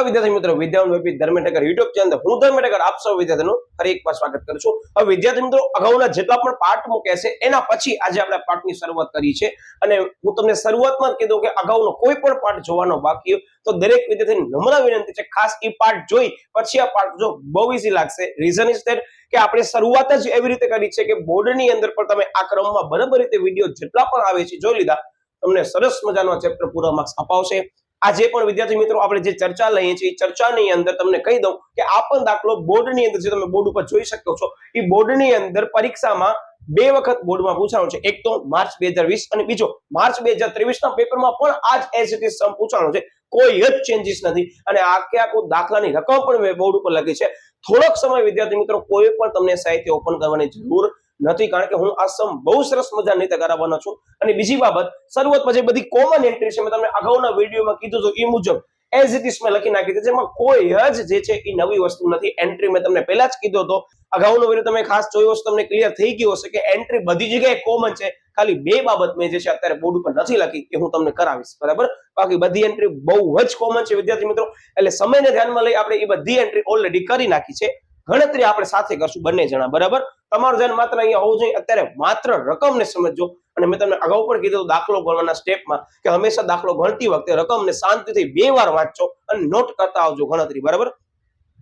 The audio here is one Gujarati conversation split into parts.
વિદ્યાર્થી મિત્રો, વિદ્યાવન વેબી ધર્મેન્દ્ર ઠક્કર યુટ્યુબ ચેનલ હું ધર્મેન્દ્ર ઠક્કર આપ સૌ વિદ્યાર્થીઓનું ફરી એકવાર સ્વાગત કરું છું। હવે વિદ્યાર્થી મિત્રો, અગાઉના જેટલા પણ પાઠ મૂક્યા છે એના પછી આજે આપણે પાઠની શરૂઆત કરી છે અને હું તમને શરૂઆતમાં જ કીધું કે અગાઉનો કોઈ પણ પાઠ જોવાનો બાકી હોય તો દરેક વિદ્યાર્થીને નમ્ર વિનંતી છે ખાસ એ પાઠ જોઈ પછી આ પાઠ જો બહુ ઈઝી લાગશે। રીઝન ઇઝ ધેટ કે આપણે શરૂઆત જ એવી રીતે કરી છે કે બોર્ડની અંદર પણ તમે આ ક્રમમાં બરાબર રીતે વિડીયો જેટલા પણ આવે છે જોઈ લીધા, તમને સરસ મજાનો ચેપ્ટર પૂરા માર્ક્સ અપાવશે। આજે પણ વિદ્યાર્થી મિત્રો આપણે જે ચર્ચા લઈએ છીએ ચર્ચાની અંદર તમને કહી દઉં કે આ પણ દાખલો બોર્ડની અંદર જે તમે બોર્ડ ઉપર જોઈ શકો છો એ બોર્ડની અંદર પરીક્ષામાં બે વખત બોર્ડમાં પૂછાણો છે, એક તો માર્ચ 2020 અને બીજો માર્ચ 2023 ના પેપરમાં પણ આ જ એઝ ઇટ ઇઝ સમ પૂછાણો છે, કોઈ જ ચેન્જીસ નથી અને આખે આખું દાખલાની રકમ પણ મેં બોર્ડ ઉપર લખી છે। થોડોક સમય વિદ્યાર્થી મિત્રો કોઈ પણ તમને સાહિત્ય ઓપન કરવાની જરૂર નથી કારણ કે હું આ સમ બહુ સરસ મજાની રીતે કરાવવાનો છું। અને બીજી બાબત, શરૂઆતમાં જે બધી કોમન એન્ટ્રી છે મેં તમને અગાઉના વિડીયોમાં કીધું હતું એ મુજબ એઝ ઇટ ઇઝ મેં લખી નાખી છે, જેમાં કોઈ જ જે છે એ નવી વસ્તુ નથી। એન્ટ્રી મેં તમને પહેલા જ કીધો હતો, અગાઉનો વિડીયો તમે ખાસ જોયો હશે, તમને ક્લિયર થઈ ગયું હશે કે એન્ટ્રી બધી જગ્યાએ કોમન છે, ખાલી બે બાબત મેં જે છે અત્યારે બોર્ડ ઉપર નથી લખી એ હું તમને કરાવીશ, બરાબર। બાકી બધી એન્ટ્રી બહુ જ કોમન છે વિદ્યાર્થી મિત્રો, એટલે સમયને ધ્યાનમાં લઈ આપણે એ બધી એન્ટ્રી ઓલરેડી કરી નાખી છે। ગણતરી આપણે સાથે કરશું બંને જણા, બરાબર। તમારું ધ્યાન માત્ર અહીંયા હોવું જોઈએ, અત્યારે માત્ર રકમને સમજજો। અને મેં તમને અગાઉ પણ કીધું દાખલો ગણવાના સ્ટેપમાં કે હંમેશા દાખલો ગણતી વખતે રકમને શાંતિથી બે વાર વાંચો અને નોટ કરતા આવજો ગણતરી, બરાબર।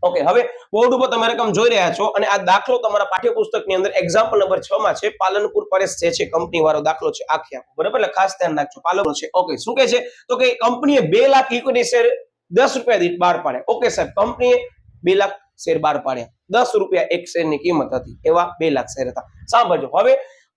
ઓકે, હવે બોર્ડ ઉપર તમે રકમ જોઈ રહ્યા છો અને આ દાખલો તમારા પાઠ્યપુસ્તકની અંદર એક્ઝામ્પલ નંબર 6 માં છે, પાલનપુર પરેશ જે છે કંપની વાળો દાખલો છે આખે આખો, બરાબર। એટલે ખાસ ધ્યાન રાખજો, પાલનપુર છે। ઓકે, શું કહે છે તો કે કંપનીએ 2 લાખ ઇક્વિટી શેર 10 રૂપિયા દીઠ બહાર પાડ્યા। ઓકે સાહેબ, કંપનીએ 2 લાખ શેર બહાર પાડ્યા, 10 રૂપિયા એક શેરની કિંમત હતી, એવા 2 લાખ શેર હતા। સાંભળજો, હવે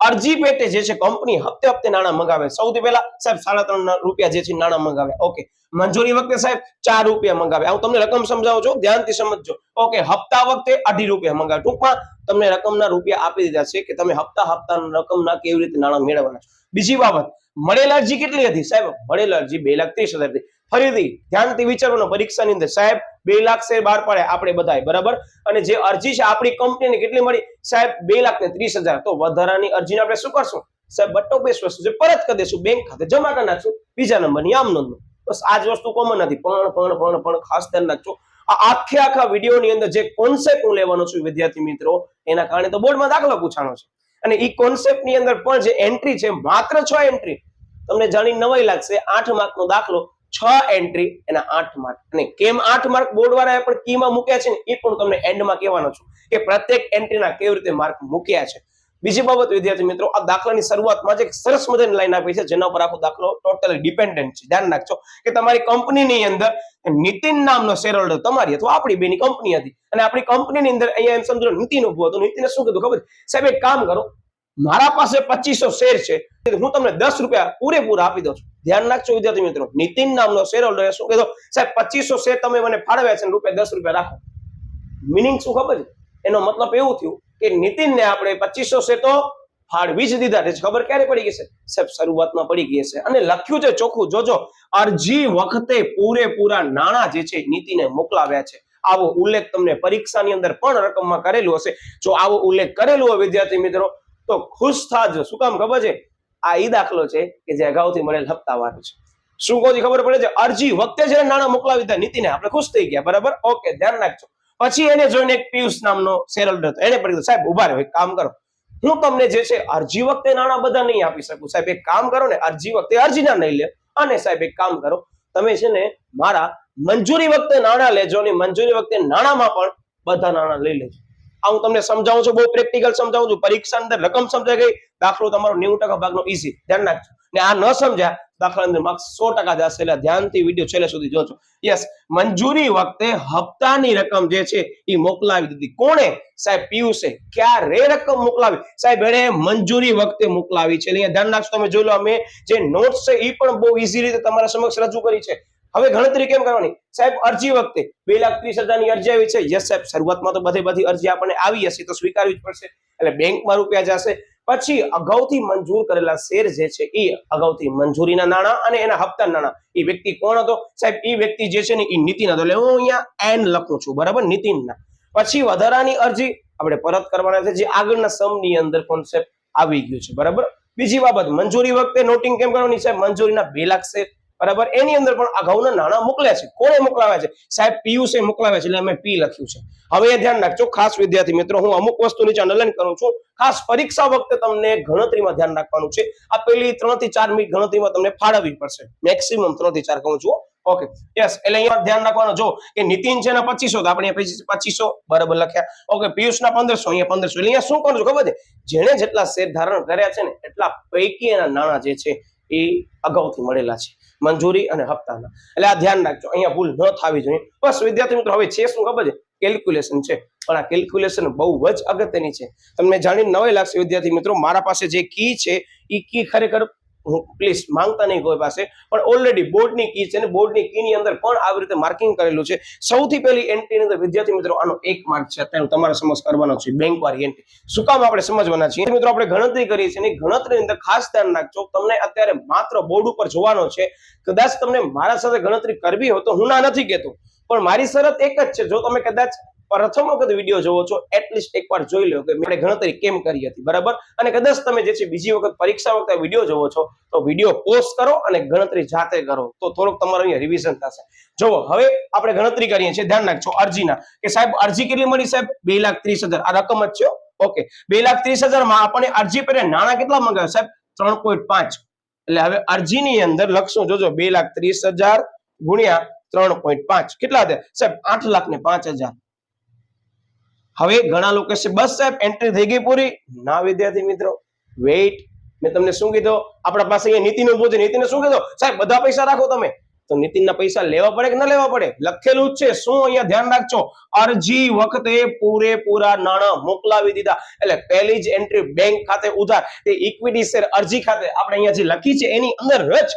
અરજી પેટે જે છે કંપની હપ્તે હપ્તે નાણાં મંગાવે, સૌથી પહેલા સાહેબ 3.5 રૂપિયા જે છે નાણાં મંગાવ્યા। ઓકે, મંજૂરી વખતે સાહેબ 4 રૂપિયા મંગાવ્યા, હું તમને રકમ સમજાવું છું, ધ્યાનથી સમજજો। ઓકે, હપ્તા વખતે 2.5 રૂપિયા મંગાવ્યા, ટૂંકમાં તમને રકમના રૂપિયા આપી દીધા છે કે તમે હપ્તા રકમના કેવી રીતે નાણાં મેળવવાના છો। બીજી બાબત, મળેલ અરજી કેટલી હતી સાહેબ? મળેલ અરજી 2,30,000 હતી। ફરીથી ધ્યાનથી વિચારવાનું, પરીક્ષાની અંદર સાહેબ 2 લાખ શેર બહાર પાડ્યા આપણે બધાય, બરાબર। અને જે અરજી છે આપણી કંપનીને કેટલી મળી સાહેબ? 2,30,000। તો વધારાની અરજીને આપણે શું કરશું સાહેબ? બટ્ટો બેસવશું, જે પરત કરી દેશું, બેંક ખાતે જમા કરી નાખશું, બીજા નંબરની આમ નોંધ। બસ આ જ વસ્તુ કોમન નથી, પણ ખાસ ધ્યાન રાખજો, આ આખા વિડીયોની અંદર જે કોન્સેપ્ટ હું લેવાનો છું વિદ્યાર્થી મિત્રો, એના કારણે તો બોર્ડમાં દાખલો પૂછાણો છે અને એ કોન્સેપ્ટની અંદર પણ જે એન્ટ્રી છે માત્ર 6 એન્ટ્રી, તમને જાણી નવાઈ લાગશે, 8 માર્કનો દાખલો, 6 એન્ટ્રી એના 8 માર્ક। અને કેમ 8 માર્ક બોર્ડ વાળાએ પણ કીમાં મૂક્યા છે ને એ પણ તમને એન્ડમાં કહેવાનો છું કે પ્રત્યેક એન્ટ્રીના કેવી રીતે માર્ક મૂક્યા છે। બીજી બાબત વિદ્યાર્થી મિત્રો, આ દાખલાની શરૂઆતમાં જ એક સરસ મજાની લાઈન આપી છે જેના પર આખો દાખલો ટોટલી ડિપેન્ડન્ટ છે। ધ્યાન રાખજો કે તમારી કંપનીની અંદર નીતિન નામનો શેર હોલ્ડર તમારી અથવા આપણી બેની કંપની હતી અને આપણી કંપનીની અંદર અહીંયા એમ સમજો નીતિન ઉભો હતો। નીતિને શું કીધું ખબર? સાહેબ એક કામ કરો, મારા પાસે 2500 શેર છે, હું તમને 10 રૂપિયા પૂરેપૂરા આપી દઉં છું। ધ્યાન રાખજો વિદ્યાર્થી મિત્રો, નીતિન નામનો શેર હોલ્ડર શું કીધું? સાહેબ 2500 શેર તમે મને ફાળવ્યા છે, રૂપિયા 10 રૂપિયા રાખો। મિનિંગ શું ખબર છે? એનો મતલબ એવું થયું કે નીતિનને આપણે 2500 શેર તો ફાળવી જ દીધા છે। ખબર ક્યારે પડી ગઈ છે સાહેબ? શરૂઆતમાં પડી ગઈ છે અને લખ્યું છે ચોખ્ખું, જોજો, અરજી વખતે પૂરેપૂરા નાણાં જે છે નીતિને મોકલાવ્યા છે। આવો ઉલ્લેખ તમને પરીક્ષાની અંદર પણ રકમમાં કરેલું હશે। જો આવો ઉલ્લેખ કરેલું હોય વિદ્યાર્થી મિત્રો તો ખુશ થાજો। શું કામ ખબર છે? આ ઈ દાખલો છે કે જે અગાઉથી મળેલ હપ્તાવાળો છે। શું કોઈ ખબર પડે છે? અરજી વખતે જે નાણાં મોકલાવી દીધા નીતિને, આપણે ખુશ થઈ ગયા, બરાબર। ઓકે, ધ્યાન રાખજો। પછી એને જોઈને એક પિયુષ નામનો શેર હોલ્ડર હતો, એને પણ સાહેબ ઉભા રહો, એક કામ કરો, હું તમને જે છે અરજી વખતે નાણાં બધા નહીં આપી શકું, સાહેબ એક કામ કરો ને, અરજી વખતે અરજીના નહીં લે અને સાહેબ એક કામ કરો, તમે છે ને મારા મંજૂરી વખતે નાણાં લેજો અને મંજૂરી વખતે નાણાંમાં પણ બધા નાણાં લઈ લેજો। આ હું તમને સમજાવું છું, બહુ પ્રેક્ટિકલ સમજાવું છું, પરીક્ષા અંદર રકમ સમજાઈ ગઈ, દાખલો તમારો 90% ભાગનો ઈઝી, ધ્યાન રાખજો। ને આ ન સમજ્યા દાખલા અંદર માર્ક્સ 100% જશે, એટલે ધ્યાનથી વિડીયો છેલ્લે સુધી જોજો। યસ, મંજૂરી વખતે હપ્તાની રકમ જે છે એ મોકલાવી દીધી, કોણે? સાહેબ પિયુષે। ક્યારે રકમ મોકલાવી સાહેબ? એણે મંજૂરી વખતે મોકલાવી છે। અહીંયા ધ્યાન રાખજો, તમે જોઈ લો, અમે જે નોટ્સ છે એ પણ બહુ ઈઝી રીતે તમારા સમક્ષ રજૂ કરી છે। હવે ગણતરી કેમ કરવાની સાહેબ? અરજી વખતે 2,30,000 ની અરજી આવી છે, યસ સાહેબ, શરૂઆતમાં તો બધી અરજી આપણને આવી હશે તો સ્વીકારવી જ પડશે, એટલે બેંકમાં રૂપિયા જશે। પછી અગાઉથી મંજૂર કરેલા શેર જે છે એ અગાઉથી મંજૂરીના નાણાં અને એના હપ્તા નાણાં, એ વ્યક્તિ કોણ હતો સાહેબ? એ વ્યક્તિ જે છે ને એ નીતિન હતો, એટલે હું અહીંયા એન લખું છું, બરાબર, નીતિનના। પછી વધારાની અરજી આપણે પરત કરવાના છે, જે આગળના સમની અંદર કોન્સેપ્ટ આવી ગયું છે, બરાબર। બીજી બાબત, મંજૂરી વખતે નોટિંગ કેમ કરવાની સાહેબ? મંજૂરીના 2 લાખ શેર બરાબર, એની અંદર પણ અગાઉના નાણાં મોકલ્યા છે. કોને મોકલાવ્યા છે? સાહેબ પિયુષે મોકલાવ્યા છે, એટલે અમે પી લખ્યું છે. હવે એ ધ્યાન રાખજો ખાસ વિદ્યાર્થી મિત્રો, હું અમુક વસ્તુ નીચે અંડરલાઈન કરું છું. ખાસ પરીક્ષા વખતે તમને ગણતરીમાં ધ્યાન રાખવાનું છે. આ પેલી 3 થી 4 મિનિટ ગણતરીમાં તમને ફાળવવી પડશે, મેક્સિમમ 3 થી 4 કહું છું. Okay, yes. એટલે અહીંયા ધ્યાન રાખવાનું, જો કે નીતિન છે ને 2500, તો આપણે 2500 બરાબર લખ્યા. ઓકે, પિયુષ ના 1500, અહીંયા 1500. એટલે અહીંયા શું કરું છું ખબર છે? જેણે જેટલા શેર ધારણ કર્યા છે ને એટલા પૈકી એના નાણાં જે છે એ અગાઉથી મળેલા છે, મંજૂરી અને હપ્તાના. એટલે આ ધ્યાન રાખજો, અહીંયા ભૂલ ન થવી જોઈએ. બસ વિદ્યાર્થી મિત્રો, હવે છે શું ખબર છે? કેલ્ક્યુલેશન છે. પણ આ કેલ્ક્યુલેશન બહુ જ અગત્યની છે. તમને જાણીને નવાઈ લાગશે વિદ્યાર્થી મિત્રો, મારા પાસે જે કી છે એ કી ખરેખર હું પ્લીઝ માંગતા નહીં કોઈ પાસે, પણ ઓલરેડી બોર્ડની કી છે ને બોર્ડની કીની અંદર પણ આવી રીતે માર્કિંગ કરેલું છે. સૌથી પહેલી એન્ટ્રીની અંદર વિદ્યાર્થી મિત્રો આનો 1 માર્ક છે. અત્યારે તમારે સમજ કરવાનો છે બેંક વાળી એન્ટ્રી. શું કામ આપણે સમજવાના છીએ મિત્રો? આપણે ગણતરી કરીએ છીએ, ગણતરીની અંદર ખાસ ધ્યાન રાખજો. તમને અત્યારે માત્ર બોર્ડ ઉપર જોવાનો છે. કદાચ તમને મારા સાથે ગણતરી કરવી હોય તો હું ના નથી કહેતો, પણ મારી શરત એક જ છે, જો તમે કદાચ પ્રથમ વખત વિડીયો જોવો છો એટલીસ્ટ એકવાર જોઈ લો કે મેં ગણતરી કેમ કરી હતી, બરાબર. અને કદાચ તમે જે છે બીજી વખત પરીક્ષા વખતે વિડીયો જોવો છો તો વિડીયો પોઝ કરો અને ગણતરી જાતે કરો, તો થોડુંક તમારું અહીંયા રિવિઝન થશે. જુઓ, હવે આપણે ગણતરી કરીએ છીએ, ધ્યાન રાખજો અરજીના, કે સાહેબ અરજી કેટલી મળી? સાહેબ 2,30,000. આ રકમ જ છે. ઓકે, 2,30,000 માં આપણે અરજી પર નાણાં કેટલા મંગાવ્યા? સાહેબ 3.5. એટલે હવે અરજીની અંદર લખશું, જોજો, 2,30,000 ગુણ્યા 3.5 કેટલા થાય? સાહેબ 8,05,000. હવે ઘણા લોકો છે બસ સાહેબ એન્ટ્રી થઈ ગઈ પૂરી. ના વિદ્યાર્થી મિત્રો, વેઇટ. મેં તમને શું કીધું? આપણા પાસે અહીંયા નીતિન ઉભો છે. નીતિને શું કીધું? સાહેબ બધા પૈસા રાખો તમે. તો નીતિનના પૈસા લેવા પડે કે ન લેવા પડે? લખેલું જ છે. શું અહીંયા ધ્યાન રાખજો, અરજી વખતે પૂરેપૂરા નાણાં મોકલાવી દીધા. એટલે પહેલી જ એન્ટ્રી બેંક ખાતે ઉધાર, તે ઇક્વિટી શેર અરજી ખાતે આપણે અહીંયા જે લખી છે એની અંદર જ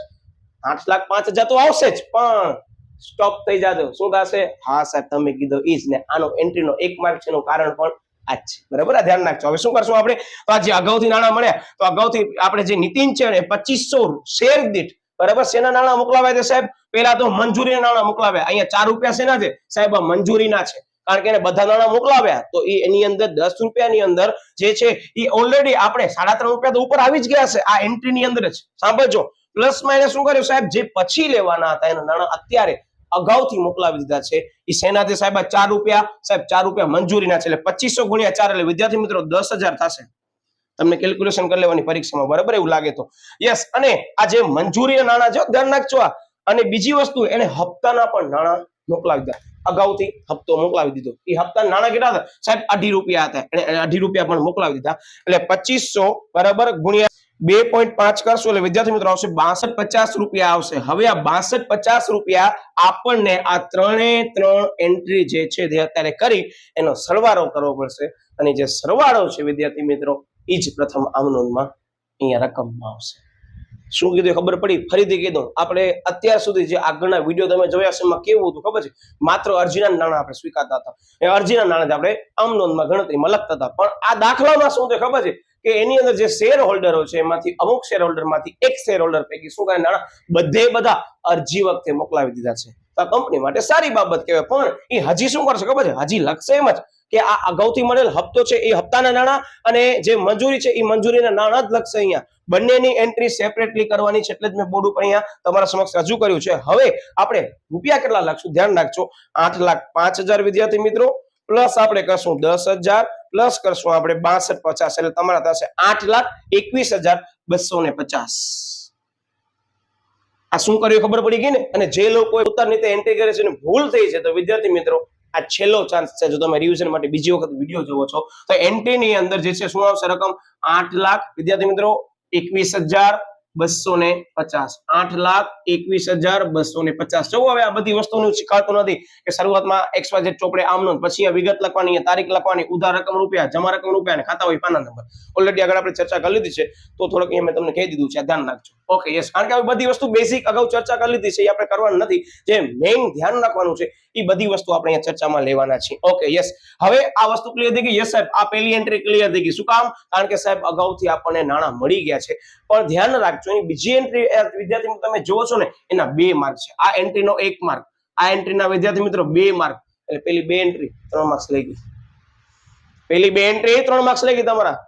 8,05,000 તો આવશે જ, પણ સ્ટોપ થઈ જાજો. શું થશે? હા સાહેબ તમે કીધું ઈ જ ને. આનો એન્ટ્રીનો 1 માર્ક છે, એનું કારણ પણ આ જ છે, બરાબર. આ ધ્યાન રાખજો. હવે શું કરશું આપણે? તો આ જે અગાઉથી નાણાં મળ્યા, તો અગાઉથી આપણે જે નીતિન છે ને 2500 શેર દીઠ, બરાબર, શેના નાણાં મોકલાવ્યા છે સાહેબ? પહેલા તો મંજૂરીના નાણાં મોકલાવ્યા. અહીંયા 4 રૂપિયા શેના છે સાહેબ? મંજૂરીના છે, કારણ કે એને બધા નાણાં મોકલાવ્યા. તો એની અંદર 10 રૂપિયાની અંદર જે છે એ ઓલરેડી આપણે 3.5 રૂપિયા તો ઉપર આવી જ ગયા છે આ એન્ટ્રીની અંદર જ. સાંભળજો, પ્લસ માઇનસ શું કર્યું સાહેબ? જે પછી લેવાના હતા એના નાણાં અત્યારે અગાઉથી મોકલાવી દીધા છે. એ શેના છે સાહેબ? 4 રૂપિયા. સાહેબ 4 રૂપિયા મંજૂરીના છે, એટલે 2500 ગુણ્યા 4 એટલે વિદ્યાર્થી મિત્રો 10,000 થશે. તમને કેલ્ક્યુલેશન કરી લેવાની પરીક્ષામાં, બરાબર, એવું લાગે તો. યસ. અને આ જે મંજૂરીના નાણાં છે, ધ્યાન રાખજો. અને બીજી વસ્તુ, એને હપ્તાના પણ નાણાં મોકલાવી દીધા. અગાઉથી હપ્તો મોકલાવી દીધો. એ હપ્તાના નાણાં કેટલા હતા સાહેબ? 2.5 રૂપિયા હતા, એને 2.5 રૂપિયા પણ મોકલાવી દીધા. એટલે 2500 બરાબર ગુણ્યા 2.5 કરશો એટલે વિદ્યાર્થી મિત્રો આવશે 6250 રૂપિયા આવશે. હવે આ 6250 રૂપિયા આપણને આ 3 એન્ટ્રી જે છે તે અત્યારે કરી એનો સરવાળો કરવો પડશે, અને જે સરવાળો છે વિદ્યાર્થી મિત્રો એ જ પ્રથમ આમનોંધમાં અહીંયા રકમમાં આવશે. શું કીધું ખબર પડી? ફરીથી કીધું, આપણે અત્યાર સુધી જે આગળના વિડીયો તમે જોયા છે એમાં કેવું હતું ખબર છે? માત્ર અરજીના નાણાં આપણે સ્વીકારતા હતા, એ અરજીના નાણાં આપણે આમનોંધમાં ગણતરીમાં લખતા હતા. પણ આ દાખલામાં શું થયું ખબર છે? કે એની અંદર જે શેર હોલ્ડરો છે એમાંથી અમુક શેર હોલ્ડર માંથી એક શેર હોલ્ડર પૈકી શું કરે નાણાં બધા અરજી વખતે મોકલાવી દીધા છે. તો કંપની માટે સારી બાબત કહેવાય. પણ એ હજી શું કરશે ખબર છે? હજી લખશે એમ જ કે આ અગાઉથી મળેલ હપ્તો છે એ હપ્તાના નાણાં, અને જે મંજૂરી છે એ મંજૂરીના નાણાં જ લખશે. અહીંયા બંનેની એન્ટ્રી સેપરેટલી કરવાની છે, એટલે જ મેં બોર્ડ ઉપર અહીંયા તમારા સમક્ષ રજૂ કર્યું છે. હવે આપણે રૂપિયા કેટલા લખશું? ધ્યાન રાખજો, 8,05,000 વિદ્યાર્થી મિત્રો, પ્લસ આપણે કરશું 10,000, પ્લસ કરશું આપણે 6250, એટલે તમારા થશે 8,21,250. આ શું કર્યું ખબર પડી ગઈ ને? અને જે લોકો ઉત્તરની રીતે એન્ટ્રી કરે છે અને ભૂલ થઈ છે, તો વિદ્યાર્થી મિત્રો આ છેલ્લો ચાન્સ છે. જો તમે રિવિઝન માટે બીજી વખત વિડીયો જોવો છો તો એન્ટ્રીની અંદર જે છે શું આવશે રકમ? 8 લાખ વિદ્યાર્થી મિત્રો 21,250. 8,21,250. જો હવે આ બધી વસ્તુનું શીખવાડતું નથી કે શરૂઆતમાં XYZ ચોપડે આમ નોંધ, પછી આ વિગત લખવાની, તારીખ લખવાની, ઉધાર રકમ રૂપિયા, જમા રકમ રૂપિયા, અને ખાતા હોય પાના નંબર. ઓલરેડી આગળ આપણે ચર્ચા કરી લીધી છે, તો થોડુંક અહીંયા મેં તમને કહી દીધું છે, ધ્યાન રાખજો. Okay, yes. કારણ કે આ બધી વસ્તુ બેસિક અગાઉ ચર્ચા કરી લીધી છે, એ આપણે કરવાનું નથી. જે મેઇન ધ્યાન રાખવાનું છે એ બધી વસ્તુ આપણે અહીંયા ચર્ચામાં લેવાના છે. Okay, yes. હવે આ વસ્તુ ક્લિયર થઈ ગઈ? યસ સાહેબ, આ પહેલી એન્ટ્રી ક્લિયર થઈ ગઈ. શું કામ? કારણ કે સાહેબ અગાઉથી આપણને નાણાં મળી ગયા છે. પણ ધ્યાન રાખજો, એની બીજી એન્ટ્રી વિદ્યાર્થી તમે જોવો છો ને એના 2 માર્ક છે. આ એન્ટ્રીનો 1 માર્ક, આ એન્ટ્રીના વિદ્યાર્થી મિત્રો 2 માર્ક. એટલે પેલી 2 એન્ટ્રી 3 માર્ક્સ લઈ ગઈ. પેલી 2 એન્ટ્રી 3 માર્ક્સ લઈ ગઈ તમારા.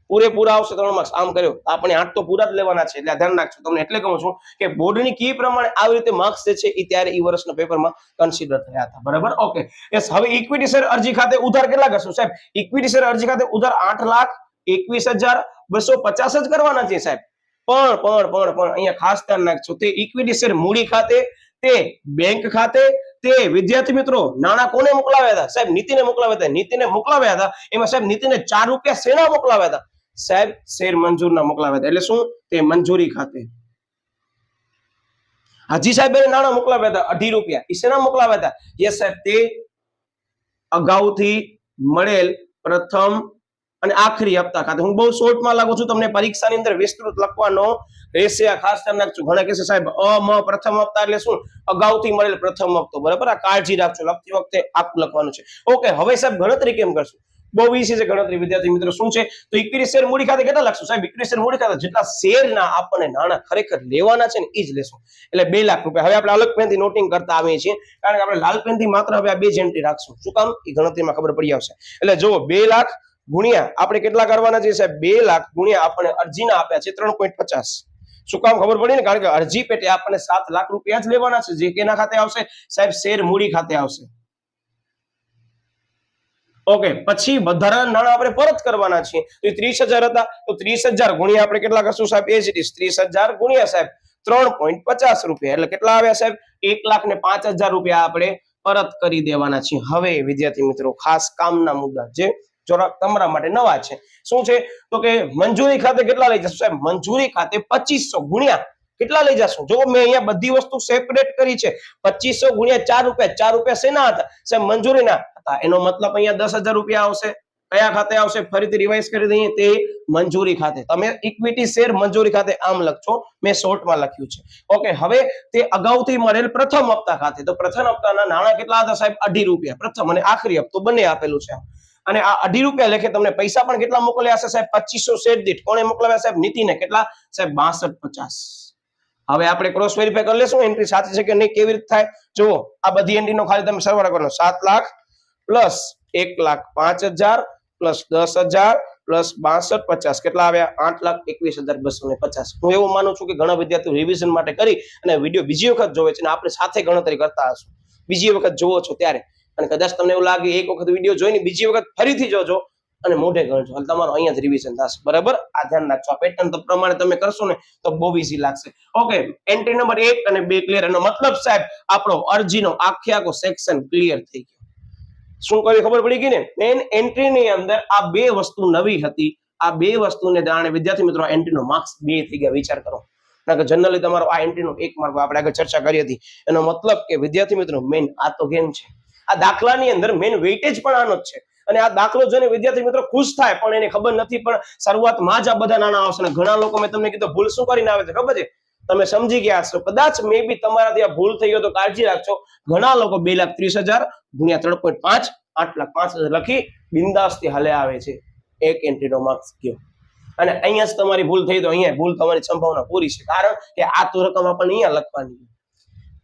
પૂરેપૂરા આવશે 3 માર્ક્સ આમ કર્યો આપણે 8 તો પૂરા જ લેવાના છે એટલે ધ્યાન રાખજો તમને એટલે કહું છું કે બોર્ડની કી પ્રમાણે આવી રીતે માર્ક્સ જે છે એ ત્યારે ઈ વર્ષના પેપરમાં કન્સિડર થયા હતા બરાબર ઓકે યસ હવે ઇક્વિટી શેર અરજી ખાતે ઉધાર કેટલા કરશું સાહેબ ઇક્વિટી શેર અરજી ખાતે ઉધાર 8,21,250 જ કરવાના છે સાહેબ પણ અહીંયા ખાસ ધ્યાન રાખજો તે ઇક્વિટી શેર મૂડી ખાતે તે બેંક ખાતે તે વિદ્યાર્થી મિત્રો નાણાં કોને મોકલાવ્યા હતા સાહેબ નીતિને મોકલાવ્યા હતા નીતિને મોકલાવ્યા હતા એમાં સાહેબ નીતિને 4 રૂપિયા શેના મોકલાવ્યા હતા સાહેબ શેર મંજૂરના મોકલાવ્યા હતા એટલે શું તે મંજૂરી ખાતે હાજી સાહેબ એને નાણાં મોકલાવ્યા હતા 2.5 રૂપિયા એ શેના મોકલાવ્યા હતા યસ સાહેબ તે અગાઉથી મળેલ પ્રથમ અને આખરી હપ્તા ખાતે હું બહુ શોર્ટમાં લાગુ છું તમને પરીક્ષાની અંદર વિસ્તૃત લખવાનો રહેશે આ ખાસ ધ્યાન રાખજો ઘણા કહેશે સાહેબ પ્રથમ હપ્તા એટલે શું અગાઉથી મળેલ પ્રથમ હપ્તો બરાબર આ કાળજી રાખજો લખતી વખતે આખું લખવાનું છે ઓકે હવે સાહેબ ગણતરી કેમ કરશું બહુ ઈઝી છે ગણતરી વિદ્યાર્થી મિત્રો શું છે તો ઇક્વિટી શેર મૂડી ખાતે કેટલા લખશું સાહેબ ઇક્વિટી શેર મૂડી ખાતે જેટલા શેરના આપણને નાણાં ખરેખર લેવાના છે ને એ જ લેશું એટલે 2 લાખ રૂપિયા હવે આપણે અલગ પેનથી નોટિંગ કરતા આવીએ છીએ કારણ કે આપણે લાલ પેનથી માત્ર હવે આ 2 જ એન્ટ્રી રાખશું શું કામ એ ગણતરીમાં ખબર પડી આવશે એટલે જો 2 લાખ ગુણ્યા આપણે કેટલા કરવાના છે સાહેબ 2 લાખ ગુણ્યા આપણને અરજીના આપ્યા છે 3.50 શું કામ ખબર પડી ને કારણ કે અરજી પેટે આપણને 7 લાખ રૂપિયા જ લેવાના છે જે કેના ખાતે આવશે સાહેબ શેર મૂડી ખાતે આવશે ઓકે પછી વધારાના નાણાં આપણે પરત કરવાના છીએ તો 30,000 હતા તો 30,000 ગુણ્યા આપણે કેટલા કરશું સાહેબ એજ ઇટ ઇઝ 30,000 ગુણ્યા સાહેબ 3.50 રૂપિયા એટલે કેટલા આવ્યા સાહેબ 1,05,000 રૂપિયા આપણે પરત કરી દેવાના છીએ હવે વિદ્યાર્થી મિત્રો ખાસ કામના મુદ્દા જે તમારા માટે નવા છે શું છે તો કે મંજૂરી ખાતે કેટલા લઈ જશો સાહેબ મંજૂરી ખાતે 2500 ગુણ્યા કેટલા લઈ જશો જો મેં અહીંયા બધી વસ્તુ સેપરેટ કરી છે 2500 ગુણ્યા 4 રૂપિયા શેના હતા સાહેબ મંજૂરીના હતા એનો મતલબ અહીંયા 10,000 રૂપિયા આવશે કયા ખાતે આવશે ફરીથી રિવાઇઝ કરી દઈએ તે મંજૂરી ખાતે તમે ઇક્વિટી શેર મંજૂરી ખાતે આમ લખજો મેં શોર્ટમાં લખ્યું છે ઓકે હવે તે અગાઉથી મળેલ પ્રથમ હપ્તા ખાતે તો પ્રથમ હપ્તાના નાણાં કેટલા હતા સાહેબ 2.5 રૂપિયા પ્રથમ અને આખરી હપ્તો બંને આપેલું છે અને આ 2.5 રૂપિયા લેખે તમને પૈસા પણ કેટલા મોકલ્યા હશે સાહેબ 2500 શેર દીઠ કોણે મોકલાવ્યા સાહેબ નીતિને કેટલા સાહેબ 62.50 હવે આપણે ક્રોસ વેરીફાઈ કરી લેશું એન્ટ્રી સાચી છે કે નહીં કેવી રીતે થાય જુઓ આ બધી એન્ટ્રીનો ખાલી તમે સરવાળો કરો 7 લાખ પ્લસ 1,05,000 પ્લસ 10,000 પ્લસ 62.50 કેટલા આવ્યા 8,21,250 હું એવું માનું છું કે ઘણા વિદ્યાર્થીઓ રિવિઝન માટે કરી અને વિડીયો બીજી વખત જોવે છે અને આપણે સાથે ગણતરી કરતા હશું બીજી વખત જોવો છો ત્યારે અને કદાચ તમને એવું લાગે એક વખત વિડીયો જોઈને બીજી વખત ફરીથી જોજો અને મોઢે ગણજો એટલે તમારું અહીંયા જ રિવિઝન થશે બરાબર આ ધ્યાન રાખજો આ પેટર્ન તો પ્રમાણે તમે કરશો ને તો બહુ ઈઝી લાગશે ઓકે એન્ટ્રી નંબર 1 અને 2 ક્લિયર એનો મતલબ સાહેબ આપણો અરજીનો આખો સેક્શન ક્લિયર થઈ ગયો શું કર્યું ખબર પડી ગઈ ને મેન એન્ટ્રીની અંદર આ 2 વસ્તુ નવી હતી આ 2 વસ્તુને જાણે વિદ્યાર્થી મિત્રો આ એન્ટ્રીનો માર્ક્સ 2 થઈ ગયા વિચાર કરો કારણ કે જનરલી તમારો આ એન્ટ્રીનો 1 માર્ક આપણે આગળ ચર્ચા કરી હતી એનો મતલબ કે વિદ્યાર્થી મિત્રો મેન આ તો ગેમ છે આ દાખલાની અંદર મેન વેઇટેજ પણ આનો જ છે અને આ દાખલો જોઈને વિદ્યાર્થી મિત્રો ખુશ થાય પણ એને ખબર નથી પણ શરૂઆતમાં જ આ બધા નાના આવશે અને ઘણા લોકો મેં તમને કીધું ભૂલ શું કરીને આવે છે ખબર છે તમે સમજી ગયા હશો કદાચ મે બી તમારાથી આ ભૂલ થઈ ગયો તો કાળજી રાખજો ઘણા લોકો 2,30,000 ગુણ્યા 3.5 8,05,000 લખી બિંદાસથી હાલે આવે છે એક એન્ટ્રીનો માર્ક્સ ગયો અને અહીંયા જ તમારી ભૂલ થઈ તો અહીંયા ભૂલ થવાની સંભાવના પૂરી છે કારણ કે આ તો રકમ આપણને અહીંયા લખવાની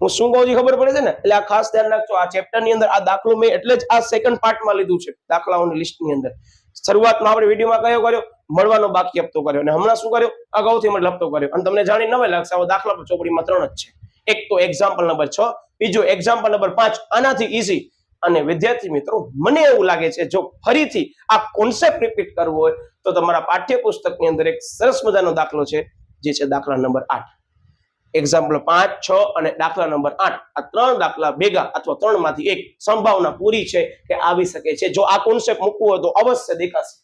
હું શું કહું છું ખબર પડે છે ને એટલે આ ખાસ ધ્યાન રાખજો આ ચેપ્ટર ની અંદર આ દાખલો મેં એટલે જ આ સેકન્ડ પાર્ટમાં લીધું છે દાખલાઓની લિસ્ટની અંદર શરૂઆતમાં આપણે વિડીયોમાં કયો કર્યો મળવાનો બાકી હપ્તો કર્યો અને હમણાં શું કર્યો અગાઉથી મળેલ હપ્તો કર્યો અને તમને જાણી નવે લાગશે આવો દાખલા પર ચોપડીમાં 3 જ છે એક તો એક્ઝામ્પલ નંબર 6 બીજો એક્ઝામ્પલ નંબર 5 આનાથી ઈઝી અને વિદ્યાર્થી મિત્રો મને એવું લાગે છે જો ફરીથી આ કોન્સેપ્ટ રિપીટ કરવો હોય તો તમારા પાઠ્યપુસ્તકની અંદર એક સરસ મજાનો દાખલો છે જે છે દાખલા નંબર 8 એક્ઝામ્પલ 5 6 અને દાખલા નંબર 8 આ 3 દાખલા ભેગા અથવા 3 માંથી એક સંભાવના પૂરી છે કે આવી શકે છે જો આ કોન્સેપ્ટ મૂકવો હોય તો અવશ્ય દેખાશે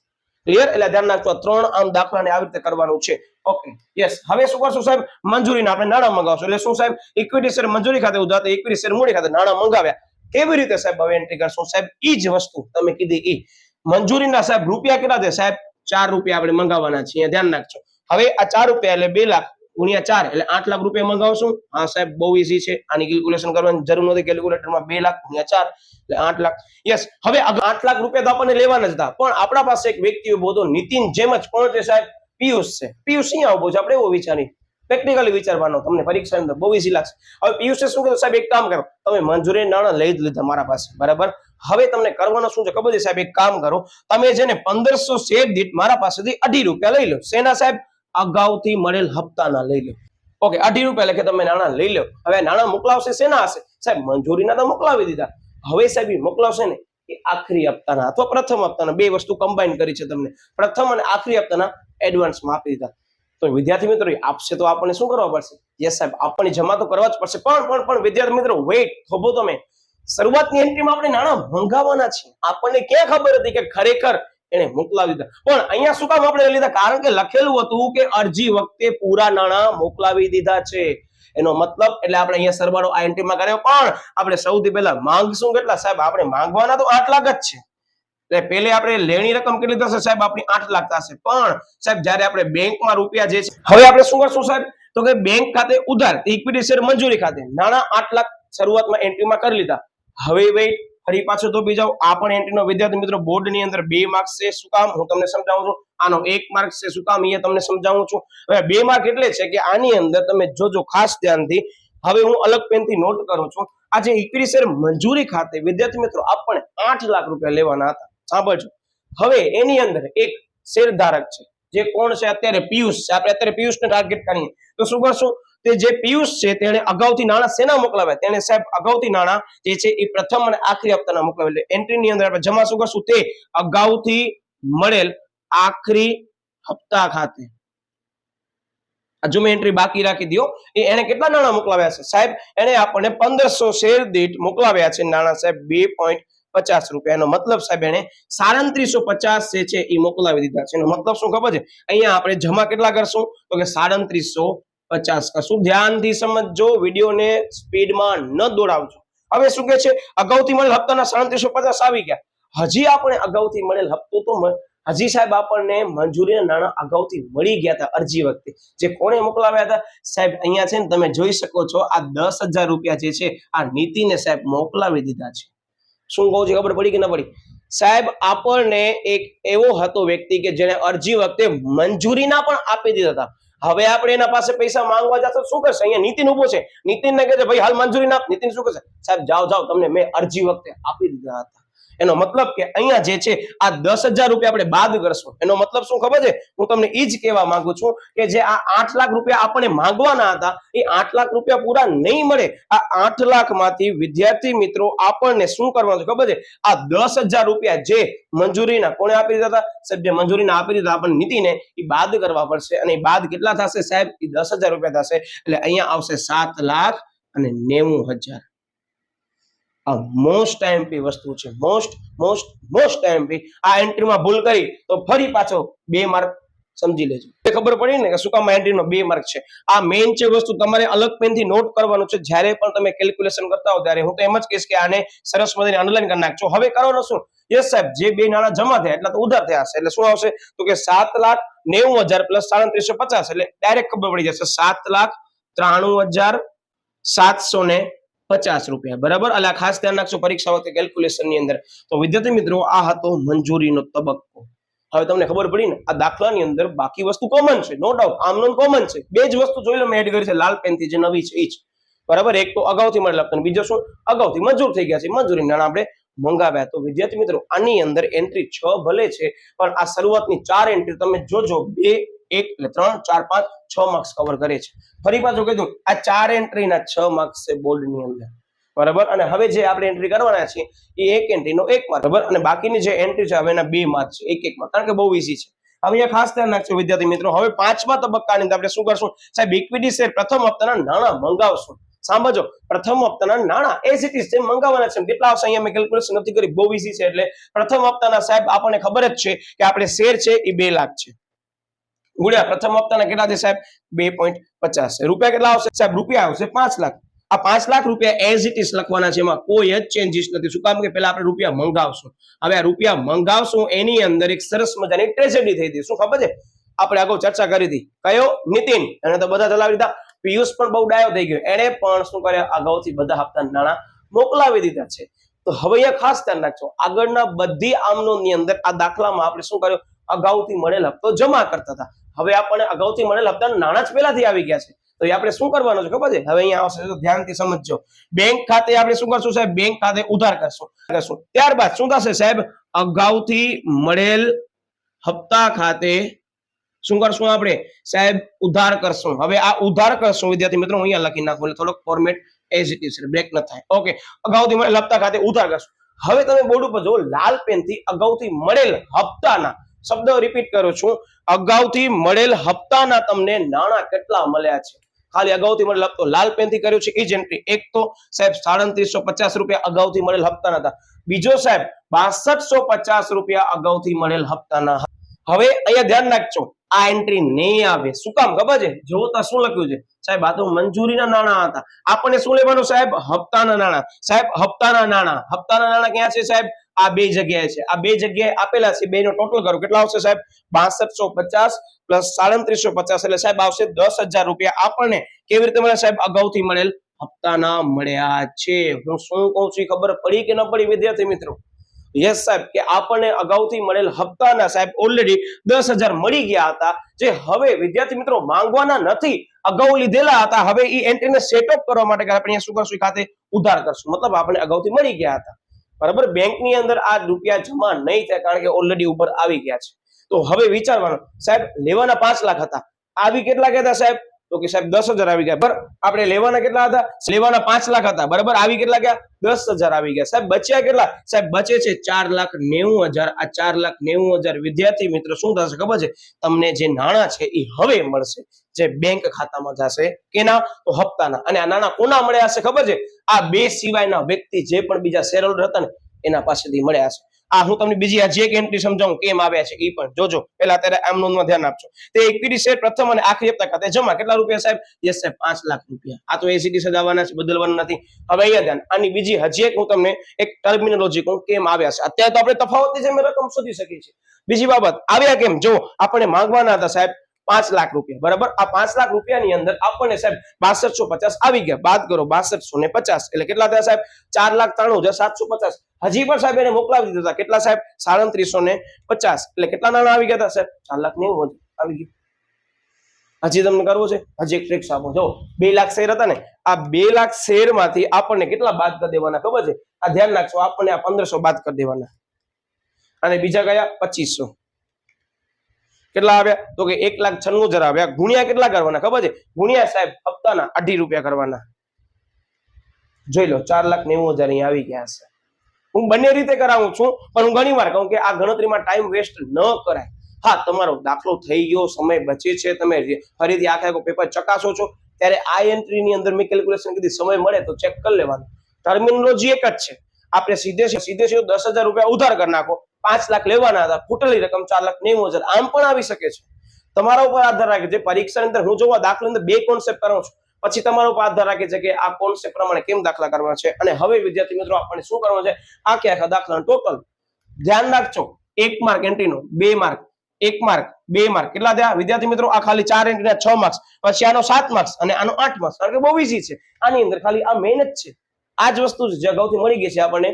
ક્લિયર એટલે ધ્યાન રાખજો 3 આમ દાખલાને આવી રીતે કરવાનું છે ઓકે યસ હવે શું કરશું સાહેબ મંજૂરીને આપણે નાણાં મંગાવશું એટલે શું સાહેબ ઇક્વિટી શેર મંજૂરી ખાતે ઉધાર ઇક્વિટી શેર મૂડી ખાતે નાણાં મંગાવ્યા કેવી રીતે સાહેબ હવે એન્ટ્રી કરશું સાહેબ ઈ જ વસ્તુ તમે કીધી ઈ મંજૂરીના સાહેબ રૂપિયા કેટલા છે સાહેબ 4 રૂપિયા આપણે મંગાવવાના છે ધ્યાન રાખજો હવે આ 4 રૂપિયા એટલે 2 લાખ ગુણ્યા 4 એટલે 8 લાખ રૂપિયા મંગાવશું હા સાહેબ બહુ ઈઝી છે આની કેલ્ક્યુલેશન કરવાની જરૂર નથી કેલ્ક્યુલેટરમાં 2 લાખ ગુણ્યા 4 એટલે 8 લાખ યસ હવે 8 લાખ રૂપિયા તો આપણને લેવાના જ હતા પણ આપણા પાસે એક વ્યક્તિ ઉભો હતો નીતિન જેમ જ કોણ છે સાહેબ પિયુષ છે પિયુષ અહીંયા ઉભો છે આપણે એવો વિચારી પ્રેક્ટિકલી વિચારવાનો, તમને પરીક્ષાની અંદર બહુ ઈઝી લાગશે. હવે પિયુષે શું કીધું, સાહેબ એક કામ કરો, તમે મંજૂરી નાણાં લઈ જ લીધા મારા પાસે, બરાબર. હવે તમને કરવાનું શું છે ખબર છે સાહેબ, એક કામ કરો, તમે છે ને 1500 શેર દીઠ મારા પાસેથી 2.5 રૂપિયા લઈ લો. શેના સાહેબ? અગાઉથી મળેલ હપ્તાના લઈ લો. ઓકે, 2.5 રૂપિયા લખે તમે નાણાં લઈ લો. હવે નાણાં મોકલાવશે શેના હશે સાહેબ? મંજૂરીના તો મોકલાવી દીધા. હવે સાહેબ એ મોકલાવશે ને એ આખરી હપ્તાના અથવા પ્રથમ હપ્તાના, બે વસ્તુ કમ્બાઈન કરી છે તમને, પ્રથમ અને આખરી હપ્તાના એડવાન્સમાં આપી દીધા. તો વિદ્યાર્થી મિત્રો આપશે તો આપણને શું કરવા પડશે? યસ સાહેબ, આપણને જમા તો કરવા જ પડશે. પણ વિદ્યાર્થી મિત્રો વેઇટ થોભો તમે, શરૂઆતની એન્ટ્રીમાં આપણે નાણાં મંગાવવાના છે. આપણને ક્યાં ખબર હતી કે ખરેખર એને મોકલાવી દીધા? પણ અહીંયા શું કામ આપણે લીધા? કારણ કે લખેલું હતું કે અરજી વખતે પૂરા નાણાં મોકલાવી દીધા છે. એનો મતલબ એટલે આપણે અહીંયા સરવાળો આ એન્ટ્રીમાં કર્યો, પણ આપણે સૌથી પહેલા માંગશું કેટલા સાહેબ? આપણે માંગવાના તો 8 લાખ જ છે. એટલે પહેલે આપણે લેણી રકમ કેટલી થશે સાહેબ? આપણી 8 લાખ થશે. પણ સાહેબ જ્યારે આપણે બેંકમાં રૂપિયા જે છે, હવે આપણે શું કરશું સાહેબ? તો કે બેંક ખાતે ઉધાર, ઇક્વિટી શેર મંજૂરી ખાતે નાણાં 8 લાખ શરૂઆતમાં એન્ટ્રીમાં કરી લીધા. હવે વેઇટ ફરી પાછો તો જાઓ, આ પણ એન્ટ્રીનો વિદ્યાર્થી મિત્રો બોર્ડની અંદર 2 માર્ક્સ છે. શું કામ? હું તમને સમજાવું છું. આનો 1 માર્ક છે. શું કામ? અહીંયા તમને સમજાવું છું. હવે 2 માર્ક એટલે છે કે આની અંદર તમે જોજો ખાસ ધ્યાનથી. હવે હું અલગ પેનથી નોટ કરું છું. આ જે ઇક્વિટી શેર મંજૂરી ખાતે વિદ્યાર્થી મિત્રો આપણે 8 લાખ રૂપિયા લેવાના હતા. સાંભળજો. હવે એની અંદર એક શેરધારક છે, જે કોણ છે? અત્યારે પિયુષ છે. આપણે અત્યારે પિયુષને ટાર્ગેટ કરીએ તો શું કરશું? તે જે પિયુષ છે તેણે અગાઉથી નાણાં શેના મોકલાવ્યા? તેને સાહેબ અગાઉથી નાણાં જે છે એ પ્રથમ અને આખરી હપ્તાના મોકલાવ્યા. એટલે એન્ટ્રીની અંદર આપણે જમા શું કરશું? તે અગાઉથી મળેલ આખરી હપ્તા ખાતે. જો મેં એન્ટ્રી બાકી રાખી દો, એને કેટલા નાણાં મોકલાવ્યા છે સાહેબ? એને આપણને 1500 શેર દીઠ મોકલાવ્યા છે નાણાં સાહેબ 2.50 રૂપિયા. એનો મતલબ સાહેબ એને 3750 જે છે એ મોકલાવી દીધા છે. એનો મતલબ શું ખબર છે? અહીંયા આપણે જમા કેટલા કરશું? તો કે 3750 કરશું. ધ્યાનથી સમજજો, વિડીયોને સ્પીડમાં ન દોડાવજો. હવે શું કે છે? અગાઉથી મળેલ હપ્તાના 3750 આવી ગયા. હજી આપણે અગાઉથી મળેલ હપ્તો તો હજી સાહેબ આપણને મંજૂરીના નાણાં અગાઉથી મળી ગયા હતા અરજી વખતે. જે કોણે મોકલાવ્યા હતા સાહેબ? અહીંયા છે ને તમે જોઈ શકો છો, આ 10,000 રૂપિયા જે છે આ નીતિને સાહેબ મોકલાવી દીધા છે. શું કહું છું? ખબર પડી કે ના પડી સાહેબ? આપણને એક એવો હતો વ્યક્તિ કે જેને અરજી વખતે મંજૂરીના પણ આપી દીધા હતા. હવે આપણે એના પાસે પૈસા માંગવા જતો શું કરશે? અહીંયા નીતિન ઉભો છે. નીતિનને કહે છે ભાઈ હાલ મંજૂરી ના આપ. નીતિન શું કરશે? સાહેબ જાઓ તમને મેં અરજી વખતે આપી દીધા હતા. એનો મતલબ કે અહીંયા જે છે આ 10,000 રૂપિયા આપણે બાદ કરશું. એનો મતલબ શું ખબર છે? હું તમને એ જ કહેવા માંગુ છું કે જે આ 8 લાખ રૂપિયા આપણે માંગવાના હતા એ 8 લાખ રૂપિયા પૂરા નહીં મળે. આ 8 લાખમાંથી વિદ્યાર્થી મિત્રો આપણને શું કરવાનું છે ખબર છે? આ 10,000 રૂપિયા જે મંજૂરીના કોણે આપી દીધા હતા સાહેબ? જે મંજૂરીના આપી દીધા આપણને નીતિને, એ બાદ કરવા પડશે. અને એ બાદ કેટલા થશે સાહેબ? એ 10,000 રૂપિયા થશે. એટલે અહીંયા આવશે 7,90,000. આ મોસ્ટ આઈએમપી વસ્તુ છે. Most IMP. આ એન્ટ્રીમાં ભૂલ કરી તો ફરી પાછો 2 માર્ક સમજી લેજો. ખબર પડી ને કે શું કામ એન્ટ્રીનો 2 માર્ક છે? આ મેઇન છે વસ્તુ, તમારે અલગ પેનથી નોટ કરવાનું છે જ્યારે પણ તમે કેલ્ક્યુલેશન કરતા હો ત્યારે. હું તો એમ જ કહીશ કે આને સરસ મજાની અંડરલાઈન કરી નાખજો. હવે કરવાનું શું? યસ સાહેબ, જે 2 નાણાં જમા થયા એટલા તો ઉધાર થયા હશે. એટલે શું આવશે? તો કે 7,90,000 પ્લસ 3750 એટલે ડાયરેક્ટ ખબર પડી જશે 7,93,750 રૂપિયા. બરાબર? એટલે ખાસ ધ્યાન રાખજો પરીક્ષા વખતે કેલ્ક્યુલેશન ની અંદર. તો વિદ્યાર્થી મિત્રો આ હતો મંજૂરીનો તબક્કો. હવે તમને ખબર પડી ને? આ દાખલાની અંદર બાકી વસ્તુ કોમન છે, નો ડાઉટ. આમનો કોમન છે. 2 જ વસ્તુ જોઈ લો મેં એડ કરી છે લાલ પેનથી, જે નવી છે એ જ. બરાબર? એક તો અગાઉથી મળેલ હપ્તા, બીજો શું? અગાઉથી મંજૂર થઈ ગયા છે. મંજૂરી નાણાં આપણે મંગાવ્યા. તો વિદ્યાર્થી મિત્રો આની અંદર એન્ટ્રી 6 ભલે છે, પણ આ શરૂઆતની 4 એન્ટ્રી તમે જોજો, 2 1 એટલે 3 4 5 6 માર્ક્સ કવર કરે છે. ફરી પાછું કીધું, આ 4 એન્ટ્રીના 6 માર્ક્સ છે બોર્ડની અંદર. બરાબર? અને હવે જે આપણે એન્ટ્રી કરવાના છે એ એક એન્ટ્રીનો 1 માર્ક. બરાબર? અને બાકીની જે એન્ટ્રી છે હવે એના 2 માર્ક છે, એક માર્ક. કારણ કે બહુ ઈઝી છે. હવે અહીંયા ખાસ ધ્યાન રાખજો વિદ્યાર્થી મિત્રો. હવે 5મા તબક્કાની અંદર આપણે શું કરશું સાહેબ? ઇક્વિટી શેર પ્રથમ હપ્તાના નાણાં મંગાવશું. સાંભળજો, પ્રથમ હપ્તાના નાણાં એઝ ઇટ ઇઝ જે મંગાવવાના છે. કેટલા આવશે અહીંયા મેં કેલ્ક્યુલેશન નથી કરી, બહુ ઈઝી છે. એટલે પ્રથમ હપ્તાના સાહેબ આપણને ખબર જ છે કે આપણે શેર છે એ 2 લાખ છે. ગુણ્યા પ્રથમ હપ્તાના કેટલા છે સાહેબ? 2.50. રૂપિયા કેટલા આવશે સાહેબ? રૂપિયા આવશે 5 લાખ. આ 5 લાખ રૂપિયા એઝ ઇટ ઇઝ લખવાના છે, એમાં કોઈ જ ચેન્જીસ નથી. શું કામ? કે પહેલા આપણે રૂપિયા મંગાવશું. હવે આ રૂપિયા મંગાવશું એની અંદર એક સરસ મજાની ટ્રેજેડી થઈ હતી. શું ખબર છે? આપણે અગાઉ ચર્ચા કરી હતી. કયો? નીતિન. એને તો બધા ચલાવી દીધા. પિયુષ પણ બહુ ડાયો થઈ ગયો, એને પણ શું કર્યા? અગાઉથી બધા હપ્તાના નાણાં મોકલાવી દીધા છે. તો હવે અહીંયા ખાસ ધ્યાન રાખજો, આગળના બધી આમનોની અંદર આ દાખલામાં આપણે શું કર્યું? અગાઉથી મળેલ હપ્તો જમા કરતા હતા. હવે આપણને અગાઉથી મળેલ હપ્તાના નાણાં જ પહેલાથી આવી ગયા છે. તો એ આપણે શું કરવાનું છે ખબર છે? હવે અહીંયા આવશે તો ધ્યાનથી સમજજો. બેંક ખાતે આપણે શું કરશું સાહેબ? બેંક ખાતે ઉધાર કરશું. ત્યારબાદ શું થશે સાહેબ? અગાઉથી મળેલ હપ્તા ખાતે શું કરશું આપણે સાહેબ? ઉધાર કરશું. હવે આ ઉધાર કરશું વિદ્યાર્થી મિત્રો અહીંયા લખી નાખો એટલે થોડોક format as it is break ન થાય. ઓકે, અગાઉથી મળેલ હપ્તા ખાતે ઉધાર કરશું. હવે તમે બોર્ડ ઉપર જો લાલ પેનથી અગાઉથી મળેલ હપ્તાના શબ્દ રિપીટ કરું છું. અગાઉથી મળેલ હપ્તાના તમને નાણાં કેટલા મળ્યા છે? ખાલી અગાઉથી મળેલ હપ્તો લાલ પેનથી કર્યું છે એ જ એન્ટ્રી. એક તો સાહેબ 3750 રૂપિયા અગાઉથી મળેલ હપ્તાના હતા. બીજો સાહેબ 6250 રૂપિયા અગાઉથી મળેલ હપ્તાના. હવે અહીંયા ધ્યાન રાખજો, આ એન્ટ્રી નહીં આવે. શું કામ ખબર છે? જોતા શું લખ્યું છે સાહેબ? આ તો મંજૂરીના નાણાં હતા. આપણને શું લેવાનું સાહેબ? હપ્તાના નાણાં. સાહેબ હપ્તાના નાણાં, હપ્તાના નાણાં ક્યાં છે સાહેબ? આ બે જગ્યાએ છે. આ બે જગ્યાએ આપેલા છે. બેનો ટોટલ કરો કેટલા આવશે સાહેબ? 6250 પ્લસ 3750 એટલે સાહેબ આવશે 10,000 રૂપિયા. આપણને કેવી રીતે મળે સાહેબ? અગાઉથી મળેલ હપ્તાના મળ્યા છે. હું શું કહું છું ખબર પડી કે ન પડી વિદ્યાર્થી મિત્રો? યસ સાહેબ, કે આપણને અગાઉથી મળેલ હપ્તાના સાહેબ ઓલરેડી 10,000 મળી ગયા હતા, જે હવે વિદ્યાર્થી મિત્રો માંગવાના નથી, અગાઉ લીધેલા હતા. હવે એ એન્ટ્રીને સેટઅપ કરવા માટે આપણે શું કરશું? ખાતે ઉધાર કરશું. મતલબ આપણે અગાઉથી મળી ગયા હતા, બરાબર. બેંકની અંદર આ રૂપિયા જમા નહીં થાય કારણ કે ઓલરેડી ઉપર આવી ગયા છે. તો હવે વિચારવાનું સાહેબ, લેવાના 5 લાખ હતા, આવી કેટલા ગયા સાહેબ? તો કે સાહેબ 10,000 આવી ગયા. બરાબર, આપણે લેવાના કેટલા હતા? લેવાના 5 લાખ હતા, બરાબર. આવી કેટલા ગયા? 10,000 આવી ગયા. સાહેબ બચ્યા કેટલા? સાહેબ બચે છે 4,90,000. આ 4,90,000 વિદ્યાર્થી મિત્રો શું થશે ખબર છે? તમને જે નાણાં છે એ હવે મળશે, જે બેંક ખાતામાં જશે. કેના? તો હપ્તાના. અને આ નાણાં કોના મળ્યા હશે ખબર છે? આ બે સિવાયના વ્યક્તિ જે પણ બીજા શેર હોલ્ડર હતા ને એના પાસેથી મળ્યા હશે. આ હું તમને બીજી હજી એક એન્ટ્રી સમજાવું કેમ આવ્યા છે એ પણ જોજો. પહેલા અત્યારે આમ નોંધમાં ધ્યાન આપજો. તે ઇક્વિટી શેર પ્રથમ અને આખરી હપ્તા ખાતે જમા. કેટલા રૂપિયા સાહેબ? યસ સાહેબ 5 લાખ રૂપિયા. આ તો એસીટી સજાવવાના છે, બદલવાના નથી. હવે અહીંયા ધ્યાન, આની બીજી હજી એક હું તમને એક ટર્મિનોલોજી કહું કેમ આવ્યા છે. અત્યારે તો આપણે તફાવતની જેમ રકમ શોધી શકીએ છીએ. બીજી બાબત, આવ્યા કેમ? જો આપણે માંગવાના હતા સાહેબ 5 લાખ રૂપિયા, બરાબર. આ 5 લાખ રૂપિયાની અંદર આપણને સાહેબ 6250 આવી ગયા. બાદ કરો 6250 એટલે કેટલા થયા સાહેબ? 4,93,750. હજી પણ સાહેબ એને મોકલાવી દીધા. કેટલા સાહેબ? 3750 એટલે કેટલા નાણાં આવી ગયા સાહેબ? 4,90,000 આવી ગયા. હજી તમને કરવું છે? હજી એક ટ્રિક્સ આપો. જો 2 લાખ શેર હતા ને, આ 2 લાખ શેર માંથી આપણને કેટલા બાદ કરી દેવાના ખબર છે? આ ધ્યાન રાખજો, આપણને આ 1500 બાદ કરી દેવાના. અને બીજા કયા? 2500. કેટલા આવ્યા? તો કે 1,96,000 આવ્યા. ગુણ્યા કેટલા કરવાના ખબર છે? ગુણ્યા સાહેબ હપ્તાના 2.5 રૂપિયા કરવાના. જોઈ લો 4,90,000 અહીંયા આવી ગયા છે. હું બંને રીતે કરાવું છું, પણ હું ઘણી વાર કહું કે આ ગણતરીમાં ટાઈમ વેસ્ટ ન કરાય. હા, તમારો દાખલો થઈ ગયો, સમય બચે છે, તમે ફરીથી આખા પેપર ચકાસો છો, ત્યારે આ એન્ટ્રીની અંદર મેં કેલ્ક્યુલેશન કીધી, સમય મળે તો ચેક કરી લેવાનું. ટર્મિનોલોજી એક જ છે. આપણે સીધે 10,000 રૂપિયા ઉધાર કરી નાખો. 5 લાખ લેવાના હતા, ખૂટેલી રકમ 4,90,000 આમ પણ આવી શકે છે. તમારા ઉપર આધાર રાખે છે. પરીક્ષાની અંદર હું જોવા દાખલા અંદર 2 કોન્સેપ્ટ કરાવું છું, પછી તમારા ઉપર આધાર રાખે છે કે આ કોન્સેપ્ટ પ્રમાણે કેમ દાખલા કરવા છે. અને હવે વિદ્યાર્થી મિત્રો આપણને શું કરવાનું છે? આખા દાખલાનો ટોટલ ધ્યાન રાખજો. 1 માર્ક એન્ટ્રીનો, 2 માર્ક, 1 માર્ક, 2 માર્ક. કેટલા થયા વિદ્યાર્થી મિત્રો? આ ખાલી 4 એન્ટ્રીના 6 માર્ક્સ, પછી આનો 7 માર્ક્સ અને આનો 8 માર્ક્સ. કારણ કે બહુ ઈઝી છે. આની અંદર ખાલી આ મેઇન જ છે. આ જ વસ્તુ જે અગાઉથી મળી ગઈ છે આપણને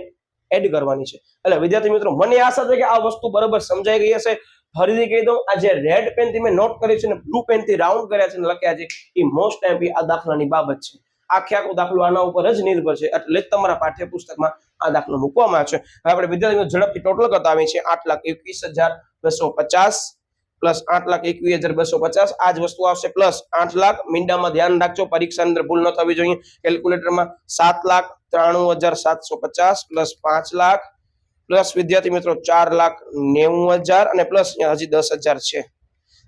એડ કરવાની છે. એટલે વિદ્યાર્થી મિત્રો મને આશા છે કે આ વસ્તુ બરાબર સમજાઈ ગઈ હશે. ફરીથી કહી દઉં, આ જે રેડ પેન થી મેં નોટ કરી છે ને બ્લુ પેન થી રાઉન્ડ કર્યા છે ને લખ્યા છે, એ મોસ્ટ એમ્પી આ દાખલાની બાબત છે. આખો દાખલો આના ઉપર જ નિર્ભર છે, એટલે જ તમારા પાઠ્યપુસ્તકમાં આ દાખલો મૂકવામાં આવ્યો છે. હવે આપણે વિદ્યાર્થીઓ ઝડપથી ટોટલ કરતા આવીએ છીએ. 8,21,250 પ્લસ 8,21,250 આ જ વસ્તુ આવશે, પ્લસ 8 લાખ. મીંડામાં ધ્યાન રાખજો, પરીક્ષા અંદર ભૂલ ન થવી જોઈએ. કેલ્ક્યુલેટરમાં 7,93,750 પ્લસ 5 લાખ પ્લસ વિદ્યાર્થી મિત્રો 4,90,000 અને પ્લસ હજી 10,000 છે.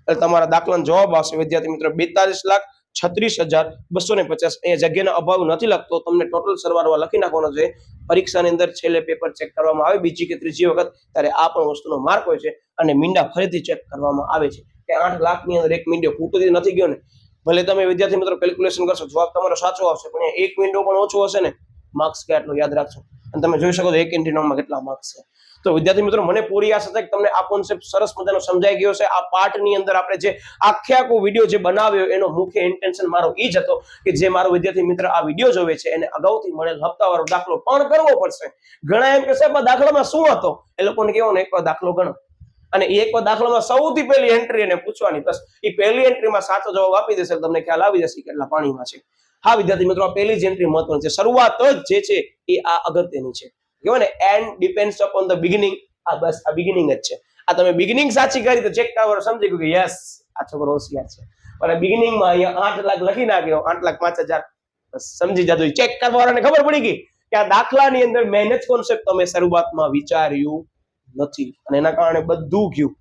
એટલે તમારા દાખલાનો જવાબ આવશે વિદ્યાર્થી મિત્રો 42,36,250. અહીંયા જગ્યાનો અભાવ નથી લખતો, તમને ટોટલ સરવાળો લખી નાખવાનો છે. પરીક્ષાની અંદર છેલ્લે પેપર ચેક કરવામાં આવે બીજી કે ત્રીજી વખત, ત્યારે આ પણ વસ્તુનો માર્ક હોય છે અને મીંડા ફરીથી ચેક કરવામાં આવે છે કે 8 લાખની અંદર એક મીંડો ખૂટતી નથી ગયો ને. ભલે તમે વિદ્યાર્થી મિત્રો કેલ્ક્યુલેશન કરશો, જવાબ તમારો સાચો આવશે, પણ એક મીંડો પણ ઓછો હશે ને, માર્ક્સ કેટલો યાદ રાખજો. અને તમે જોઈ શકો છો એક એન્ટ્રીમાં કેટલા માર્ક્સ છે. તો વિદ્યાર્થી મિત્રો મને પૂરી આશા છે કે તમને આ કોન્સેપ્ટ સરસ મજાનો સમજાઈ ગયો છે. આ પાર્ટની અંદર આપણે જે આખો વિડીયો જે બનાવ્યો એનો મુખ્ય ઇન્ટેન્શન મારો એ જ હતો કે જે મારો વિદ્યાર્થી મિત્ર આ વિડીયો જોવે છે એને અગાઉથી મળેલ હપ્તાવાળો દાખલો પણ કરવો પડશે. ઘણા એમ કે સાહેબ આ દાખલામાં શું હતો, એ લોકોને કેવો ને એકવાર દાખલો ગણો. અને એ એક દાખલામાં સૌથી પહેલી એન્ટ્રી એને પૂછવાની, બસ એ પહેલી એન્ટ્રીમાં સાચો જવાબ આપી દેશે તમને ખ્યાલ આવી જશે કેટલા પાણીમાં છે. હા વિદ્યાર્થી મિત્રો, આ પહેલી જ એન્ટ્રી મહત્વની છે. શરૂઆત જ જે છે એ આ અગત્યની છે. કહેવાય ને and depends upon the beginning. આ બસ આ બિગિનિંગ જ છે. આ તમે બિગિનિંગ સાચી કરી તો ચેક કરો, સમજી ગયું કે યસ આ છોકરો હોશિયાર છે. પણ બિગિનિંગમાં અહીંયા 8 લાખ લખી નાખ્યો, 8,05,000, બસ સમજી જજો. ચેક કરવાવાળાને ખબર પડી ગઈ કે આ દાખલાની અંદર મેન જ કોન્સેપ્ટ તમે શરૂઆતમાં વિચાર્યું નથી અને એના કારણે બધું ગયું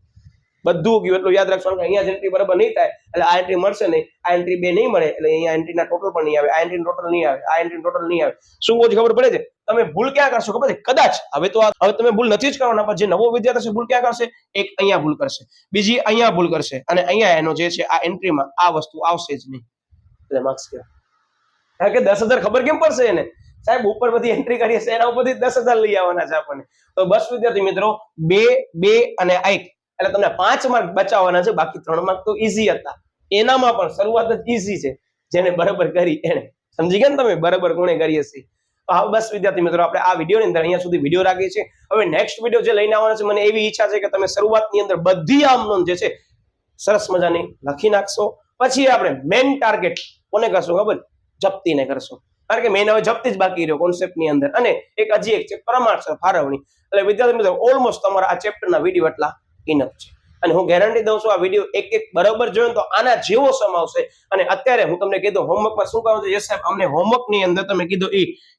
એટલું યાદ રાખવાનું કે અહીંયા એન્ટ્રી બરાબર નહીં થાય એટલે આ એન્ટ્રી મળશે નહીં, આ એન્ટ્રી 2 નહીં મળે એટલે અહીંયા એન્ટ્રીના ટોટલ પણ નહીં આવે, આ એન્ટ્રી ટોટલ નહીં આવે, આ એન્ટ્રી ટોટલ નહીં આવે. શું ખબર પડે છે? તમે ભૂલ ક્યાં કરશો ખબર છે? કદાચ હવે તમે ભૂલ નથી જ કરવાના, પણ જે નવો વિદ્યાર્થી છે ભૂલ ક્યાં કરશે? એક અહીંયા ભૂલ કરશે, બીજી અહીંયા ભૂલ કરશે અને અહીંયા એનો જે છે આ એન્ટ્રીમાં આ વસ્તુ આવશે જ નહીં એટલે માર્ક્સ કે કારણ કે 10,000 ખબર કેમ પડશે એને? સાહેબ ઉપર બધી એન્ટ્રી કરીએ છે એના ઉપરથી 10,000 લઈ આવવાના છે આપણને. તો બસ વિદ્યાર્થી મિત્રો 2 અને 1 એટલે તમને 5 માર્ક બચાવવાના છે, બાકી 3 માર્ક તો ઈઝી હતા. એનામાં પણ શરૂઆત જ ઈઝી છે, જેને બરાબર કરી એને. સમજી ગયા ને તમે બરાબર કોણે કરી હશે? હવે બસ વિદ્યાર્થી મિત્રો આપણે આ વિડીયોની અંદર અહીંયા સુધી વિડીયો રાખીએ છીએ. હવે નેક્સ્ટ વિડીયો જે લઈને આવવાનો છે, મને એવી ઈચ્છા છે કે તમે શરૂઆતની અંદર બધી આમ નોંધ જે છે સરસ મજાની લખી નાખશો. પછી આપણે મેઇન ટાર્ગેટ કોને કરશું ખબર? જપ્તીને કરશું, કારણ કે મેઇન હવે જપ્તી જ બાકી રહ્યો કોન્સેપ્ટની અંદર. અને એક હજી એક છે પ્રમાણસર ફાળવણી. એટલે વિદ્યાર્થી મિત્રો ઓલમોસ્ટ તમારા આ ચેપ્ટરના વિડીયો એટલા ઇનફ છે અને હું ગેરંટી દઉં છું આ વિડીયો એક બરાબર જોયો તો આના જેવો સમ આવશે. અને અત્યારે હું તમને કીધું હોમવર્કમાં શું કરવાનું છે? યસ સાહેબ, અમને હોમવર્કની અંદર તમે કીધું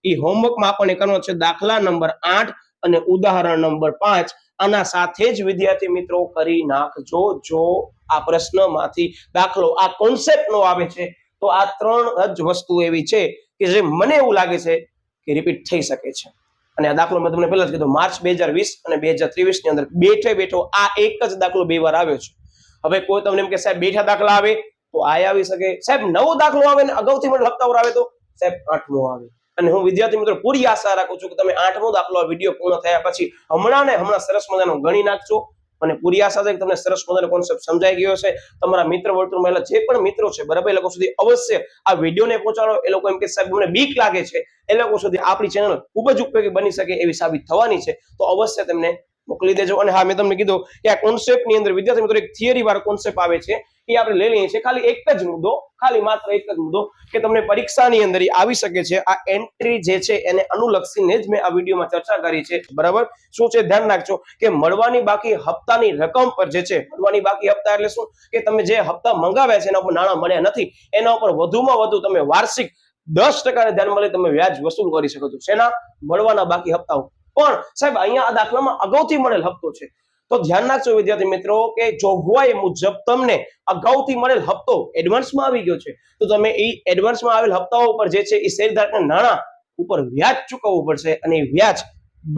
એ હોમવર્કમાં આપણને કરવાનો છે દાખલા નંબર 8 અને ઉદાહરણ નંબર 5. આના સાથે જ વિદ્યાર્થી મિત્રો કરી નાખજો. જો આ પ્રશ્નમાંથી દાખલો આ કોન્સેપ્ટ નો આવે છે તો આ 3 જ વસ્તુ એવી છે કે જે મને એવું લાગે છે કે રિપીટ થઈ શકે છે. અને આ દાખલો મેં તમને પહેલા જ કીધું માર્ચ 2020 અને 2023 ની અંદર બેઠો આ એક જ દાખલો 2 વાર આવ્યો છે. હવે કોઈ તમને એમ કે સાહેબ બેઠા દાખલા આવે તો આ આવી શકે, સાહેબ નવો દાખલો આવે ને અગાઉથી મને હપ્તાવાર આવે તો સાહેબ 8મો આવે. અને હું વિદ્યાર્થી મિત્રો પૂરી આશા રાખું છું કે તમે 8મો દાખલો આ વિડીયો પૂર્ણ થયા પછી હમણાં સરસ મજાનો ગણી નાખજો. અને પૂરી આશા છે કે તમને સરસ મજાનો કોન્સેપ્ટ સમજાઈ ગયો છે. તમારા મિત્ર વર્તુળમાં જે પણ મિત્રો છે બરાબર એ લોકો સુધી અવશ્ય આ વિડીયોને પહોંચાડો. એ લોકો એમ કે સાહેબ મને બીક લાગે છે, એ લોકો સુધી આપણી ચેનલ ખૂબ જ ઉપયોગી બની શકે એવી સાબિત થવાની છે, તો અવશ્ય તેમને મોકલી દેજો. અને હા, મેં તમને કીધું કે આ કોન્સેપ્ટની અંદર વિદ્યાર્થી મિત્રો એક થિયરી વાળો કોન્સેપ્ટ આવે છે, એ આપણે લઈ લઈએ છીએ. ખાલી એક જ મુદ્દો, ખાલી માત્ર એક જ મુદ્દો કે તમને પરીક્ષાની અંદર આવી શકે છે. આ એન્ટ્રી જે છે એને અનુલક્ષીને જ મેં આ વિડીયોમાં ચર્ચા કરી છે. બરાબર શું છે ધ્યાન રાખજો કે મળવાની બાકી હપ્તાની રકમ પર જે છે, મળવાની બાકી હપ્તા એટલે શું કે તમે જે હપ્તા મંગાવ્યા છે એના ઉપર નાણાં મળ્યા નથી, એના ઉપર વધુમાં વધુ તમે વાર્ષિક 10% ધ્યાનમાં લઈ તમે વ્યાજ વસૂલ કરી શકો છો. શેના? મળવાના બાકી હપ્તાઓ. પણ સાહેબ અહીંયા આ દાખલામાં અગાઉથી મળેલ હપ્તો છે, તો ધ્યાન રાખજો વિદ્યાર્થી મિત્રો કે જોગવાઈ મુજબ તમને અગાઉથી મળેલ હપ્તો એડવાન્સમાં આવી ગયો છે, તો તમે એ એડવાન્સમાં આવેલ હપ્તાઓ ઉપર જે છે એ શેરધારકના નાણાં ઉપર વ્યાજ ચૂકવવું પડશે અને એ વ્યાજ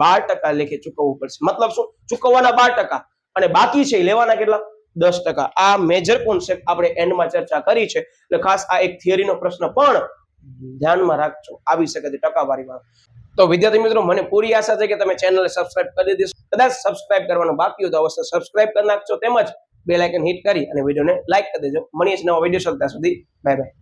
12% લેખે ચૂકવવું પડશે. મતલબ શું? ચૂકવવાના 12% અને બાકી છે લેવાના કેટલા? 10%. આ મેજર કોન્સેપ્ટ આપણે એન્ડમાં ચર્ચા કરી છે. એટલે ખાસ આ એક થિયરીનો પ્રશ્ન પણ ધ્યાનમાં રાખજો, આવી શકે છે ટકાવારીમાં. તો વિદ્યાર્થી મિત્રો મને પૂરી આશા છે કે તમે ચેનલને સબસ્ક્રાઇબ કરી દેશો. કદાચ સબસ્ક્રાઇબ કરવાનું બાકી હોય તો અવશ્ય સબસ્ક્રાઇબ કરી નાખજો, તેમજ બેલ આઇકન હિટ કરી અને વિડીયોને લાઈક કરી દેજો. મળીએ છીએ નવા વિડીયો સાથે, ત્યાં સુધી બાય બાય.